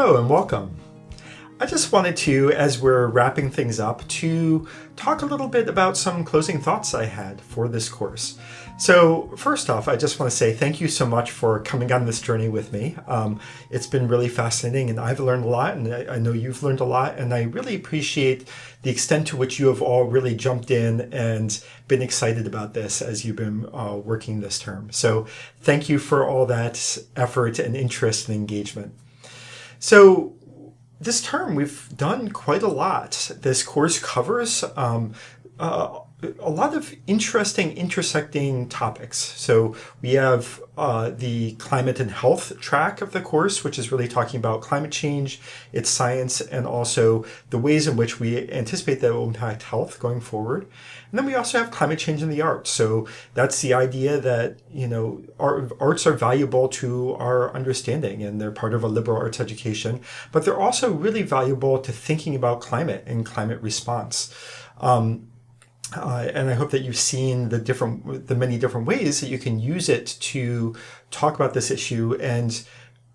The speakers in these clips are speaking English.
Hello and welcome. I just wanted to, as we're wrapping things up, to talk a little bit about some closing thoughts I had for this course. So first off, I just want to say thank you so much for coming on this journey with me. It's been really fascinating and I've learned a lot, and I know you've learned a lot, and I really appreciate the extent to which you have all really jumped in and been excited about this as you've been working this term. So thank you for all that effort and interest and engagement. So this term, we've done quite a lot. This course covers a lot of interesting intersecting topics. So we have the climate and health track of the course, which is really talking about climate change, its science, and also the ways in which we anticipate that it will impact health going forward. And then we also have climate change in the arts. So that's the idea that, arts are valuable to our understanding and they're part of a liberal arts education, but they're also really valuable to thinking about climate and climate response. And I hope that you've seen the many different ways that you can use it to talk about this issue and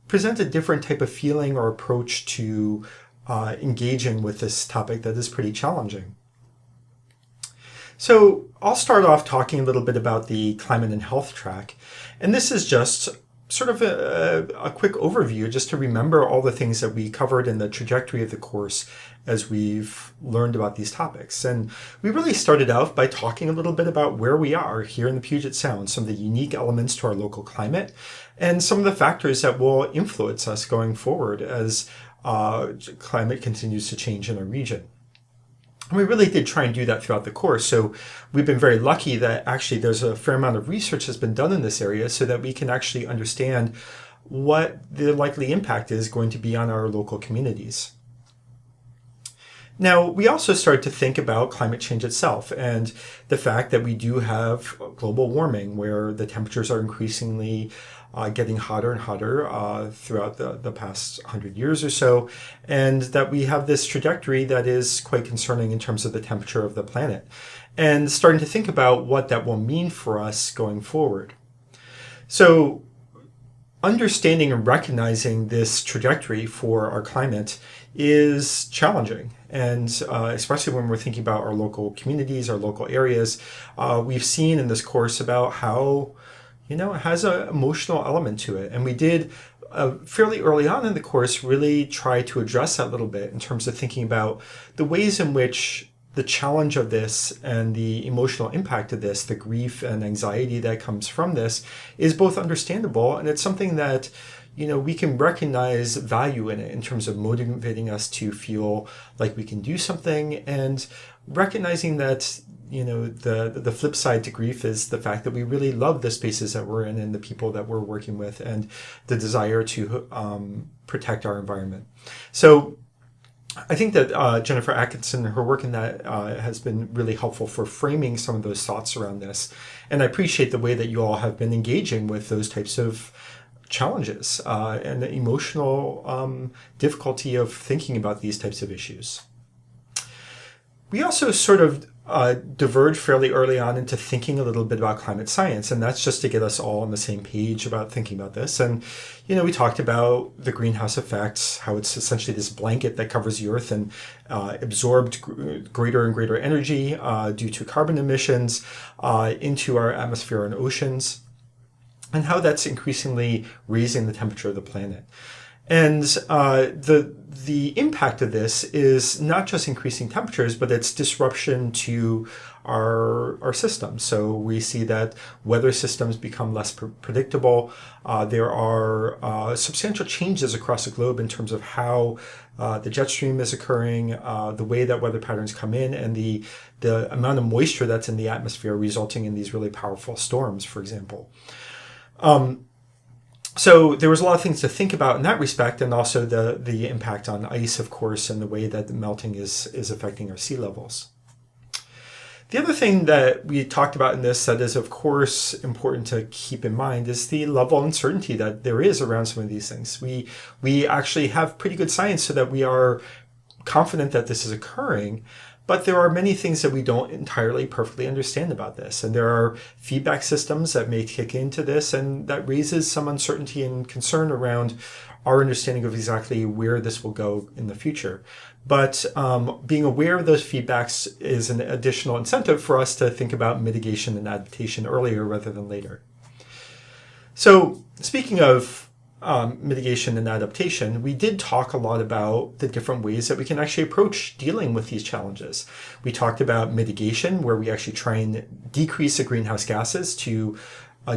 present a different type of feeling or approach to engaging with this topic that is pretty challenging. So I'll start off talking a little bit about the climate and health track. And this is just sort of a quick overview just to remember all the things that we covered in the trajectory of the course as we've learned about these topics. And we really started out by talking a little bit about where we are here in the Puget Sound, some of the unique elements to our local climate, and some of the factors that will influence us going forward as climate continues to change in our region. And we really did try and do that throughout the course. So we've been very lucky that actually there's a fair amount of research that's been done in this area so that we can actually understand what the likely impact is going to be on our local communities. Now, we also started to think about climate change itself and the fact that we do have global warming where the temperatures are increasingly getting hotter and hotter throughout the past 100 years or so, and that we have this trajectory that is quite concerning in terms of the temperature of the planet, and starting to think about what that will mean for us going forward. So understanding and recognizing this trajectory for our climate is challenging. And especially when we're thinking about our local communities, our local areas, we've seen in this course about how, it has an emotional element to it. And we did fairly early on in the course really try to address that a little bit in terms of thinking about the ways in which the challenge of this and the emotional impact of this, the grief and anxiety that comes from this, is both understandable, and it's something that we can recognize value in it in terms of motivating us to feel like we can do something, and recognizing that the flip side to grief is the fact that we really love the spaces that we're in and the people that we're working with, and the desire to protect our environment. So I think that Jennifer Atkinson, her work in that has been really helpful for framing some of those thoughts around this. And I appreciate the way that you all have been engaging with those types of challenges and the emotional difficulty of thinking about these types of issues. We also sort of diverged fairly early on into thinking a little bit about climate science, and that's just to get us all on the same page about thinking about this. And we talked about the greenhouse effects, how it's essentially this blanket that covers the earth and absorbed greater and greater energy due to carbon emissions into our atmosphere and oceans, and how that's increasingly raising the temperature of the planet. And the impact of this is not just increasing temperatures, but it's disruption to our systems. So we see that weather systems become less predictable. There are substantial changes across the globe in terms of how the jet stream is occurring, the way that weather patterns come in, and the amount of moisture that's in the atmosphere, resulting in these really powerful storms, for example. So there was a lot of things to think about in that respect, and also the impact on ice, of course, and the way that the melting is affecting our sea levels. The other thing that we talked about in this that is, of course, important to keep in mind is the level of uncertainty that there is around some of these things. We actually have pretty good science so that we are confident that this is occurring, But there are many things that we don't entirely perfectly understand about this. And there are feedback systems that may kick into this, and that raises some uncertainty and concern around our understanding of exactly where this will go in the future. But being aware of those feedbacks is an additional incentive for us to think about mitigation and adaptation earlier rather than later. So speaking of mitigation and adaptation, we did talk a lot about the different ways that we can actually approach dealing with these challenges. We talked about mitigation, where we actually try and decrease the greenhouse gases to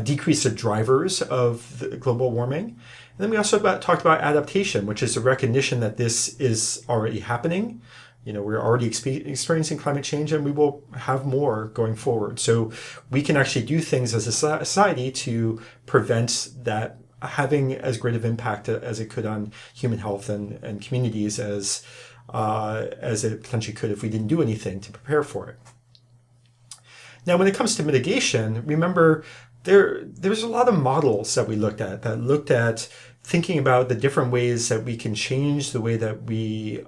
decrease the drivers of the global warming. And then we also talked about adaptation, which is a recognition that this is already happening. We're already experiencing climate change, and we will have more going forward. So we can actually do things as a society to prevent that having as great of impact as it could on human health and communities as it potentially could if we didn't do anything to prepare for it. Now, when it comes to mitigation, remember there's a lot of models that we looked at thinking about the different ways that we can change the way that we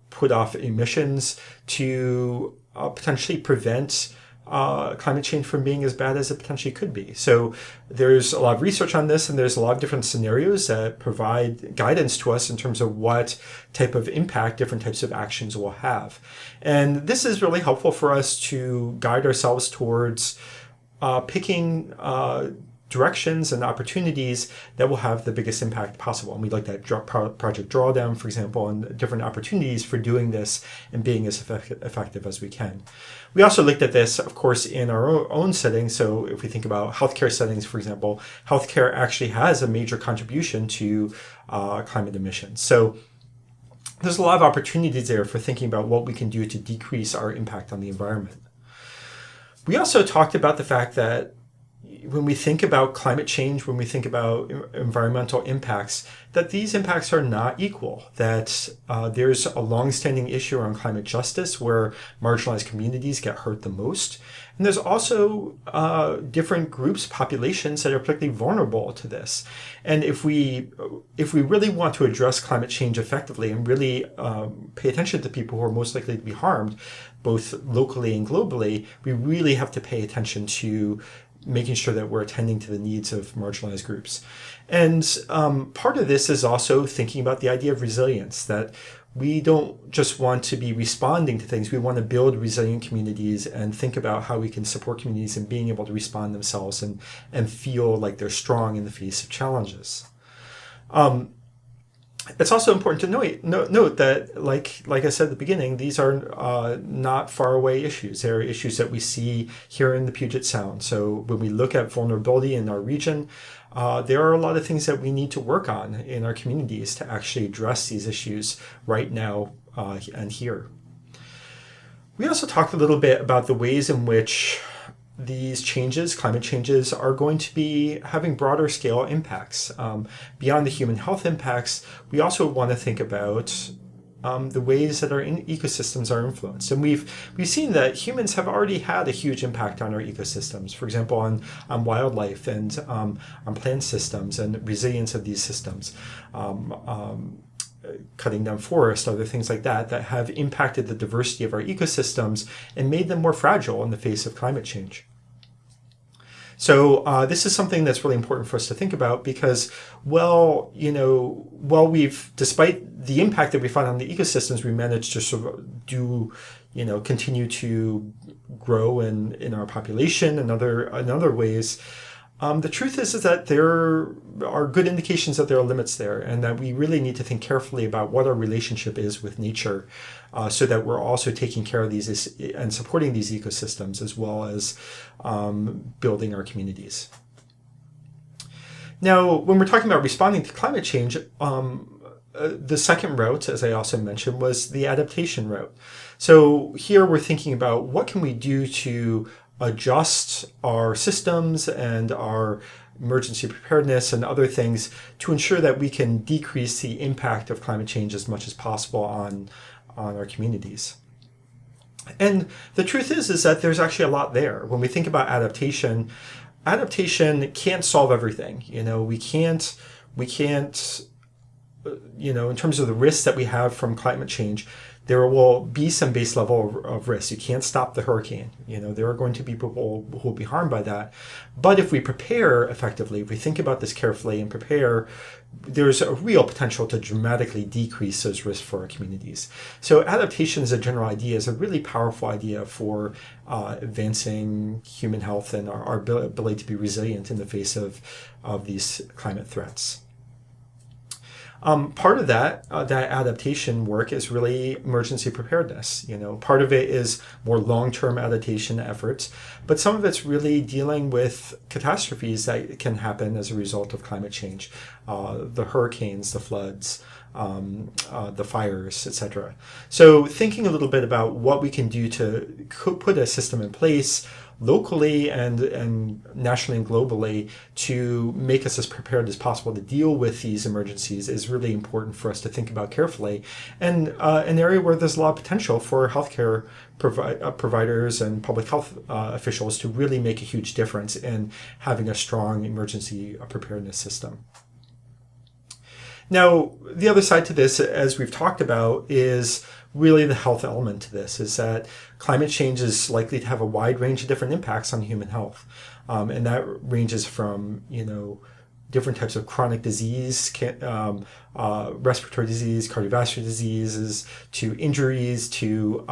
put off emissions to potentially prevent climate change from being as bad as it potentially could be. So there's a lot of research on this, and there's a lot of different scenarios that provide guidance to us in terms of what type of impact different types of actions will have. And this is really helpful for us to guide ourselves towards picking directions and opportunities that will have the biggest impact possible. And we looked at Project Drawdown, for example, and different opportunities for doing this and being as effective as we can. We also looked at this, of course, in our own settings. So if we think about healthcare settings, for example, healthcare actually has a major contribution to climate emissions. So there's a lot of opportunities there for thinking about what we can do to decrease our impact on the environment. We also talked about the fact that when we think about climate change, when we think about environmental impacts, that these impacts are not equal, that there's a longstanding issue around climate justice where marginalized communities get hurt the most. And there's also different groups, populations that are particularly vulnerable to this. And if we really want to address climate change effectively and really pay attention to people who are most likely to be harmed, both locally and globally, we really have to pay attention to making sure that we're attending to the needs of marginalized groups. And part of this is also thinking about the idea of resilience, that we don't just want to be responding to things. We want to build resilient communities and think about how we can support communities in being able to respond themselves and feel like they're strong in the face of challenges. It's also important to note that, like I said at the beginning, these are not far away issues. They're issues that we see here in the Puget Sound. So when we look at vulnerability in our region, there are a lot of things that we need to work on in our communities to actually address these issues right now and here. We also talked a little bit about the ways in which these changes, climate changes, are going to be having broader scale impacts. Beyond the human health impacts, we also want to think about the ways that our ecosystems are influenced. And we've seen that humans have already had a huge impact on our ecosystems, for example, on wildlife and on plant systems and resilience of these systems. Cutting down forests, other things like that have impacted the diversity of our ecosystems and made them more fragile in the face of climate change. So this is something that's really important for us to think about because, despite the impact that we find on the ecosystems, we managed to sort of continue to grow in our population and other ways. The truth is that there are good indications that there are limits there, and that we really need to think carefully about what our relationship is with nature, so that we're also taking care of these and supporting these ecosystems as well as building our communities. Now, when we're talking about responding to climate change, the second route, as I also mentioned, was the adaptation route. So here we're thinking about what can we do to adjust our systems and our emergency preparedness and other things to ensure that we can decrease the impact of climate change as much as possible on our communities. And the truth is that there's actually a lot there. When we think about adaptation can't solve everything. We can't in terms of the risks that we have from climate change, there will be some base level of risk. You can't stop the hurricane. There are going to be people who will be harmed by that. But if we prepare effectively, if we think about this carefully and prepare, there's a real potential to dramatically decrease those risks for our communities. So adaptation as a general idea is a really powerful idea for advancing human health and our ability to be resilient in the face of these climate threats. Part of that adaptation work is really emergency preparedness. Part of it is more long-term adaptation efforts, but some of it's really dealing with catastrophes that can happen as a result of climate change, the hurricanes, the floods, the fires, etc. So thinking a little bit about what we can do to put a system in place locally and nationally and globally to make us as prepared as possible to deal with these emergencies is really important for us to think about carefully, and an area where there's a lot of potential for healthcare providers and public health officials to really make a huge difference in having a strong emergency preparedness system. Now, the other side to this, as we've talked about, is really the health element to this, is that climate change is likely to have a wide range of different impacts on human health. And that ranges from, different types of chronic disease, respiratory disease, cardiovascular diseases, to injuries, to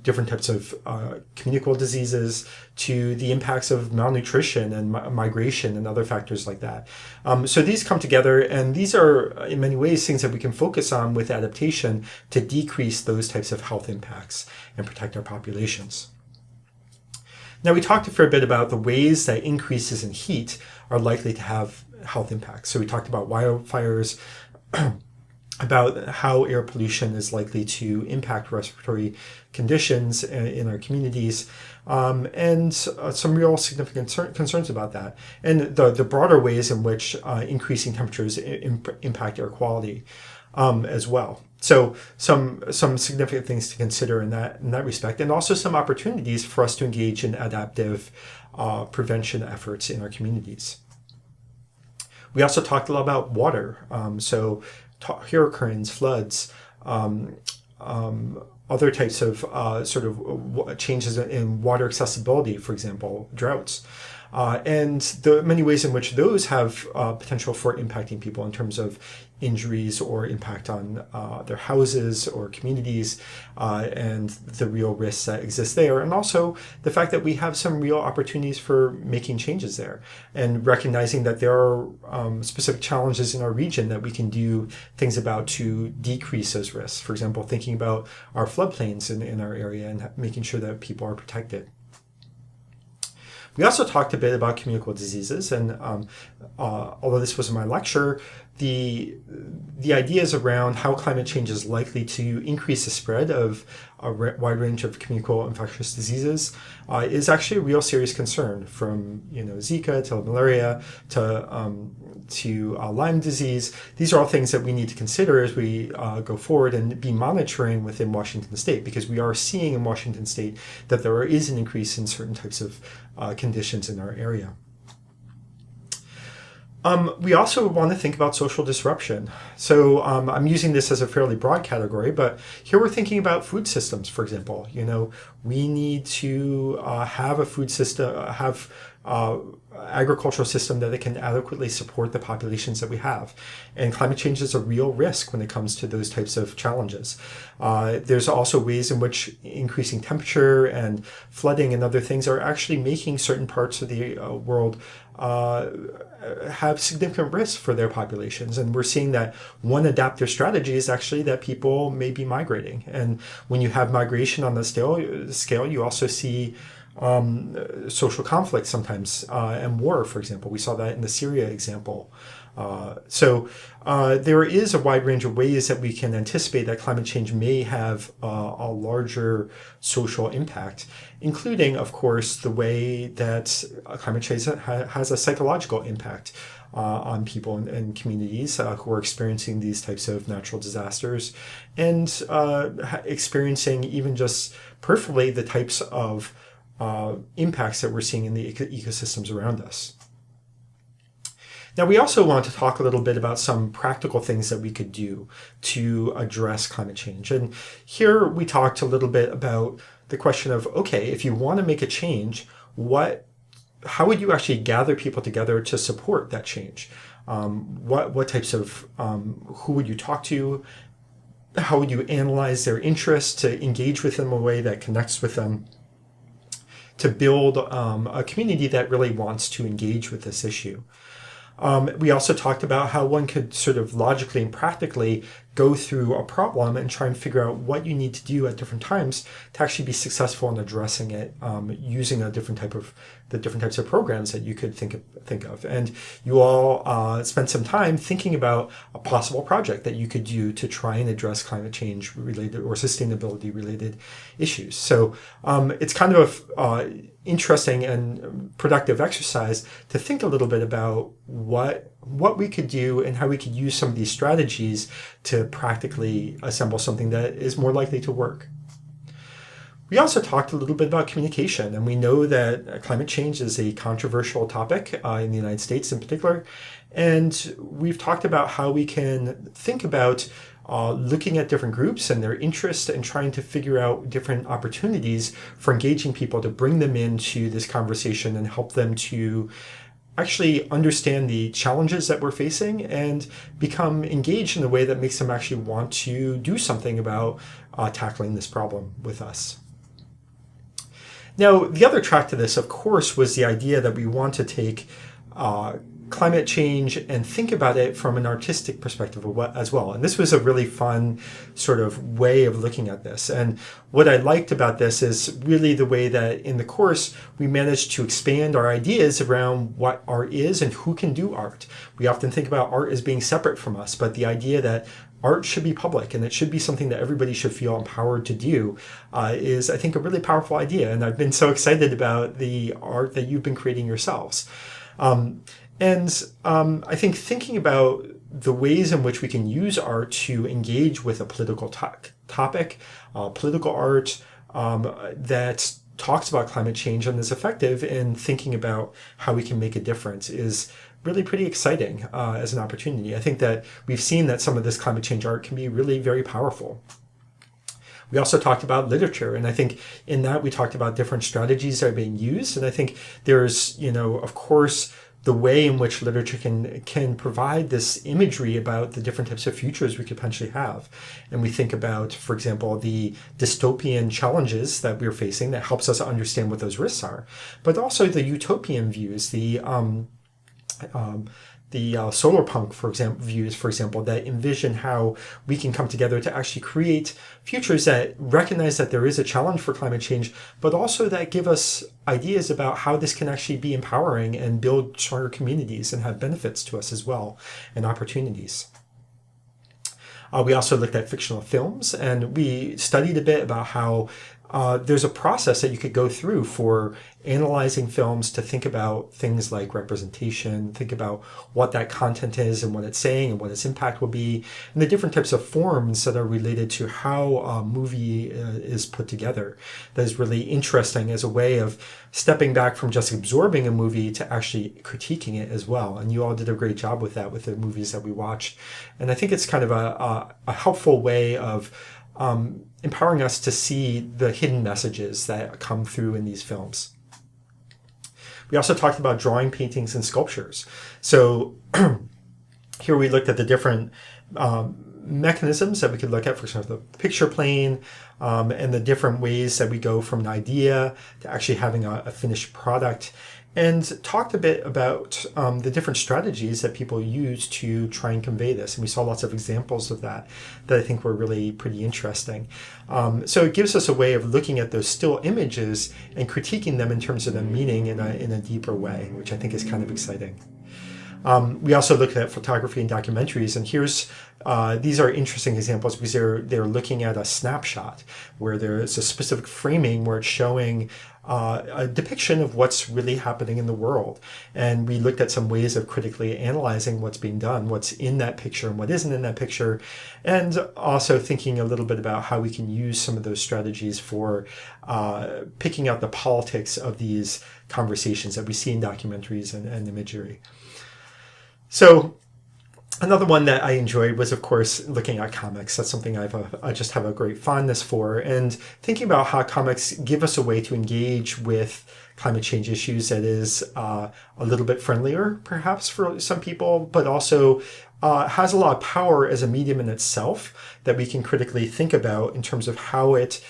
different types of communicable diseases, to the impacts of malnutrition and migration and other factors like that. So these come together, and these are in many ways things that we can focus on with adaptation to decrease those types of health impacts and protect our populations. Now, we talked a fair bit about the ways that increases in heat are likely to have health impacts. So we talked about wildfires, about how air pollution is likely to impact respiratory conditions in our communities, and some real significant concerns about that, and the broader ways in which increasing temperatures impact air quality as well. So some significant things to consider in that respect, and also some opportunities for us to engage in adaptive prevention efforts in our communities. We also talked a lot about water. Hurricanes, floods, other types of changes in water accessibility, for example, droughts, and the many ways in which those have potential for impacting people in terms of injuries or impact on their houses or communities, and the real risks that exist there, and also the fact that we have some real opportunities for making changes there, and recognizing that there are specific challenges in our region that we can do things about to decrease those risks. For example, thinking about our floodplains in our area and making sure that people are protected. We also talked a bit about communicable diseases, and although this wasn't my lecture, the ideas around how climate change is likely to increase the spread of a wide range of communicable infectious diseases is actually a real serious concern, from Zika to malaria to Lyme disease. These are all things that we need to consider as we go forward and be monitoring within Washington State, because we are seeing in Washington State that there is an increase in certain types of conditions in our area. We also want to think about social disruption. So I'm using this as a fairly broad category, but here we're thinking about food systems, for example. We need to have a food system, agricultural system that it can adequately support the populations that we have. And climate change is a real risk when it comes to those types of challenges. There's also ways in which increasing temperature and flooding and other things are actually making certain parts of the world have significant risks for their populations. And we're seeing that one adaptive strategy is actually that people may be migrating. And when you have migration on the scale, you also see social conflict sometimes, and war, for example. We saw that in the Syria example. So there is a wide range of ways that we can anticipate that climate change may have a larger social impact, including, of course, the way that climate change has a psychological impact on people and communities who are experiencing these types of natural disasters, and experiencing even just peripherally the types of impacts that we're seeing in the ecosystems around us. Now, we also want to talk a little bit about some practical things that we could do to address climate change. And here we talked a little bit about the question of, okay, if you want to make a change, how would you actually gather people together to support that change? What types of, who would you talk to? How would you analyze their interests to engage with them in a way that connects with them, to build a community that really wants to engage with this issue? We also talked about how one could sort of logically and practically go through a problem and try and figure out what you need to do at different times to actually be successful in addressing it, using the different types of programs that you could think of. And you all spent some time thinking about a possible project that you could do to try and address climate change related or sustainability related issues. So it's kind of interesting and productive exercise to think a little bit about what we could do and how we could use some of these strategies to practically assemble something that is more likely to work. We also talked a little bit about communication, and we know that climate change is a controversial topic in the United States in particular, and we've talked about how we can think about looking at different groups and their interests and trying to figure out different opportunities for engaging people to bring them into this conversation and help them to actually understand the challenges that we're facing and become engaged in a way that makes them actually want to do something about tackling this problem with us. Now, the other track to this, of course, was the idea that we want to take climate change and think about it from an artistic perspective as well. And this was a really fun sort of way of looking at this. And what I liked about this is really the way that in the course we managed to expand our ideas around what art is and who can do art. We often think about art as being separate from us, but the idea that art should be public and it should be something that everybody should feel empowered to do is, I think, a really powerful idea. And I've been so excited about the art that you've been creating yourselves. I think thinking about the ways in which we can use art to engage with a political topic, political art that talks about climate change and is effective in thinking about how we can make a difference is really pretty exciting as an opportunity. I think that we've seen that some of this climate change art can be really very powerful. We also talked about literature, and I think in that we talked about different strategies that are being used. And I think there's, of course, the way in which literature can provide this imagery about the different types of futures we could potentially have. And we think about, for example, the dystopian challenges that we're facing that helps us understand what those risks are, but also the utopian views, the solar punk, views, for example, that envision how we can come together to actually create futures that recognize that there is a challenge for climate change, but also that give us ideas about how this can actually be empowering and build stronger communities and have benefits to us as well and opportunities. We also looked at fictional films, and we studied a bit about how there's a process that you could go through for analyzing films to think about things like representation, think about what that content is and what it's saying and what its impact will be, and the different types of forms that are related to how a movie is put together. That is really interesting as a way of stepping back from just absorbing a movie to actually critiquing it as well. And you all did a great job with that with the movies that we watched. And I think it's kind of a helpful way of empowering us to see the hidden messages that come through in these films. We also talked about drawing, paintings, and sculptures. So here we looked at the different mechanisms that we could look at, for example, the picture plane, and the different ways that we go from an idea to actually having a finished product, and talked a bit about the different strategies that people use to try and convey this. And we saw lots of examples of that I think were really pretty interesting. So it gives us a way of looking at those still images and critiquing them in terms of the meaning in a deeper way, which I think is kind of exciting. We also looked at photography and documentaries, and these are interesting examples because they're looking at a snapshot where there is a specific framing where it's showing a depiction of what's really happening in the world. And we looked at some ways of critically analyzing what's being done, what's in that picture and what isn't in that picture, and also thinking a little bit about how we can use some of those strategies for picking out the politics of these conversations that we see in documentaries and imagery. So another one that I enjoyed was, of course, looking at comics. That's something I just have a great fondness for. And thinking about how comics give us a way to engage with climate change issues that is a little bit friendlier, perhaps, for some people, but also has a lot of power as a medium in itself that we can critically think about in terms of how it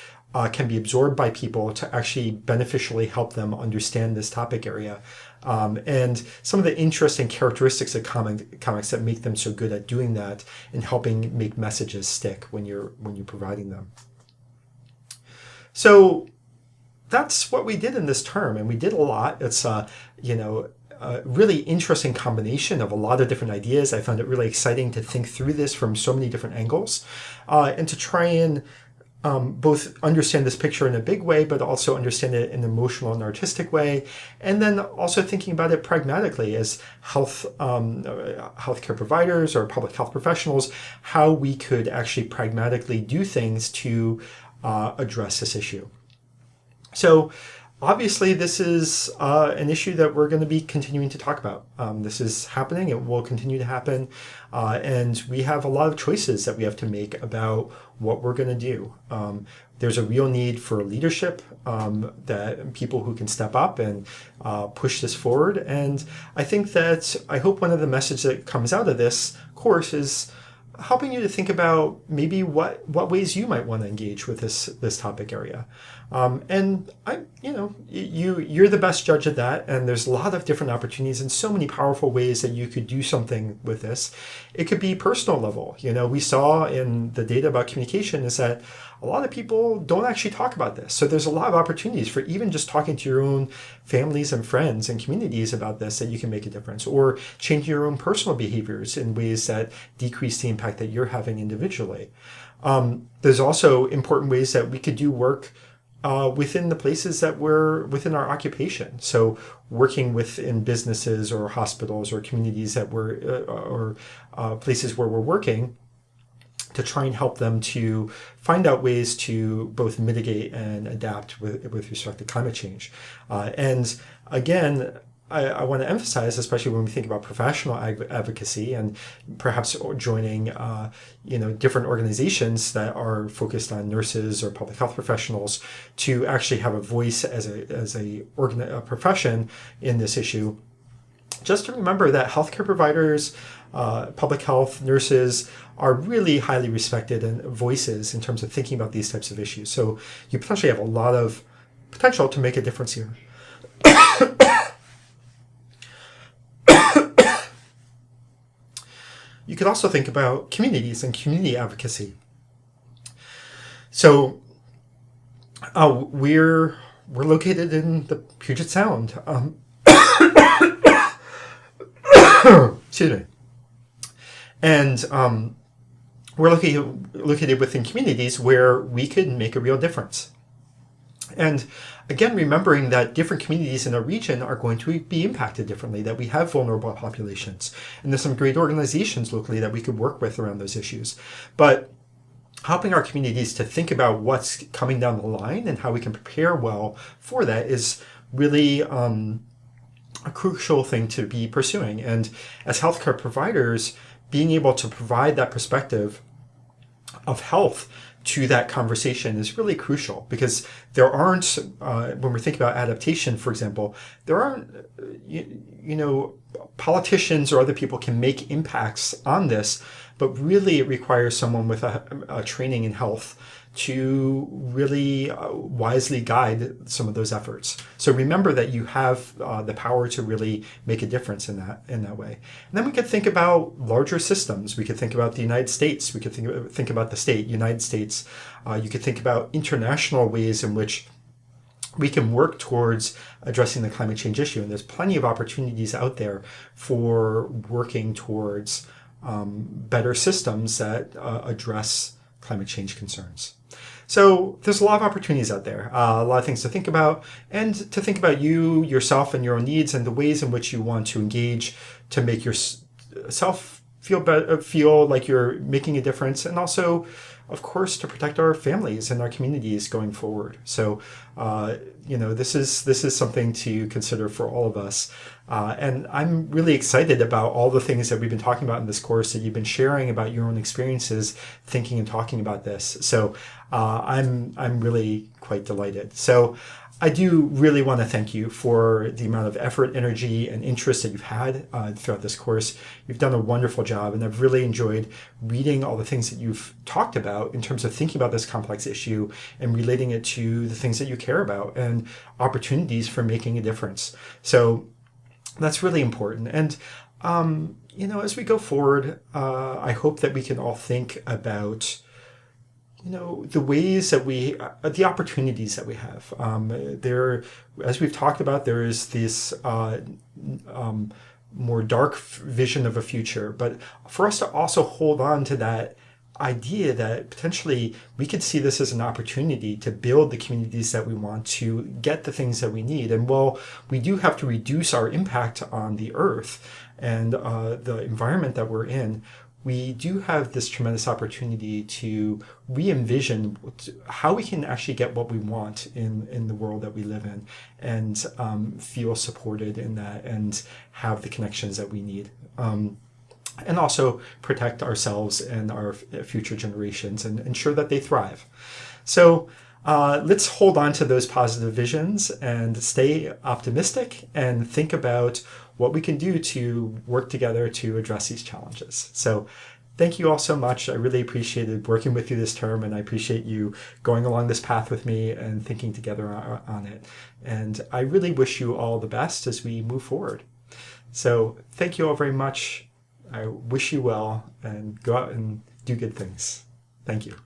can be absorbed by people to actually beneficially help them understand this topic area. And some of the interesting characteristics of comics that make them so good at doing that and helping make messages stick when you're providing them. So that's what we did in this term, and we did a lot. It's a really interesting combination of a lot of different ideas. I found it really exciting to think through this from so many different angles, and to try and both understand this picture in a big way, but also understand it in an emotional and artistic way, and then also thinking about it pragmatically as healthcare providers or public health professionals, how we could actually pragmatically do things to address this issue. So obviously, this is an issue that we're going to be continuing to talk about. This is happening. It will continue to happen. And we have a lot of choices that we have to make about what we're going to do. There's a real need for leadership, that people who can step up and push this forward. And I hope one of the messages that comes out of this course is helping you to think about maybe what ways you might want to engage with this topic area. And you're the best judge of that. And there's a lot of different opportunities and so many powerful ways that you could do something with this. It could be personal level. We saw in the data about communication is that a lot of people don't actually talk about this. So there's a lot of opportunities for even just talking to your own families and friends and communities about this that you can make a difference, or changing your own personal behaviors in ways that decrease the impact that you're having individually. There's also important ways that we could do work within the places that we're within our occupation. So working within businesses or hospitals or communities that or places where we're working, to try and help them to find out ways to both mitigate and adapt with respect to climate change. And again, I want to emphasize, especially when we think about professional advocacy and perhaps joining, different organizations that are focused on nurses or public health professionals, to actually have a voice as a profession in this issue. Just to remember that healthcare providers, public health nurses are really highly respected and voices in terms of thinking about these types of issues. So you potentially have a lot of potential to make a difference here. You could also think about communities and community advocacy. So we're located in the Puget Sound. Excuse me. And we're located within communities where we could make a real difference. And again, remembering that different communities in a region are going to be impacted differently, that we have vulnerable populations. And there's some great organizations locally that we could work with around those issues. But helping our communities to think about what's coming down the line and how we can prepare well for that is really a crucial thing to be pursuing. And as healthcare providers, being able to provide that perspective of health to that conversation is really crucial, because there aren't, when we're thinking about adaptation, for example, there aren't, politicians or other people can make impacts on this, but really it requires someone with a training in health to really wisely guide some of those efforts. So remember that you have the power to really make a difference in that way. And then we could think about larger systems. We could think about the United States. We could think about the state, United States. You could think about international ways in which we can work towards addressing the climate change issue. And there's plenty of opportunities out there for working towards better systems that address climate change concerns. So there's a lot of opportunities out there, a lot of things to think about, and to think about you, yourself, and your own needs, and the ways in which you want to engage to make yourself feel better, feel like you're making a difference, and also of course, to protect our families and our communities going forward. So, this is something to consider for all of us. And I'm really excited about all the things that we've been talking about in this course, that you've been sharing about your own experiences, thinking and talking about this. So I'm really quite delighted. So I do really want to thank you for the amount of effort, energy, and interest that you've had throughout this course. You've done a wonderful job, and I've really enjoyed reading all the things that you've talked about in terms of thinking about this complex issue and relating it to the things that you care about and opportunities for making a difference. So that's really important. And, as we go forward, I hope that we can all think about the ways that the opportunities that we have. There, as we've talked about, there is this more dark vision of a future, but for us to also hold on to that idea that potentially we could see this as an opportunity to build the communities that we want, to get the things that we need. And while we do have to reduce our impact on the earth and the environment that we're in, we do have this tremendous opportunity to re-envision how we can actually get what we want in the world that we live in, and feel supported in that and have the connections that we need. And also protect ourselves and our future generations and ensure that they thrive. So let's hold on to those positive visions and stay optimistic and think about what we can do to work together to address these challenges. So thank you all so much. I really appreciated working with you this term, and I appreciate you going along this path with me and thinking together on it. And I really wish you all the best as we move forward. So thank you all very much. I wish you well, and go out and do good things. Thank you.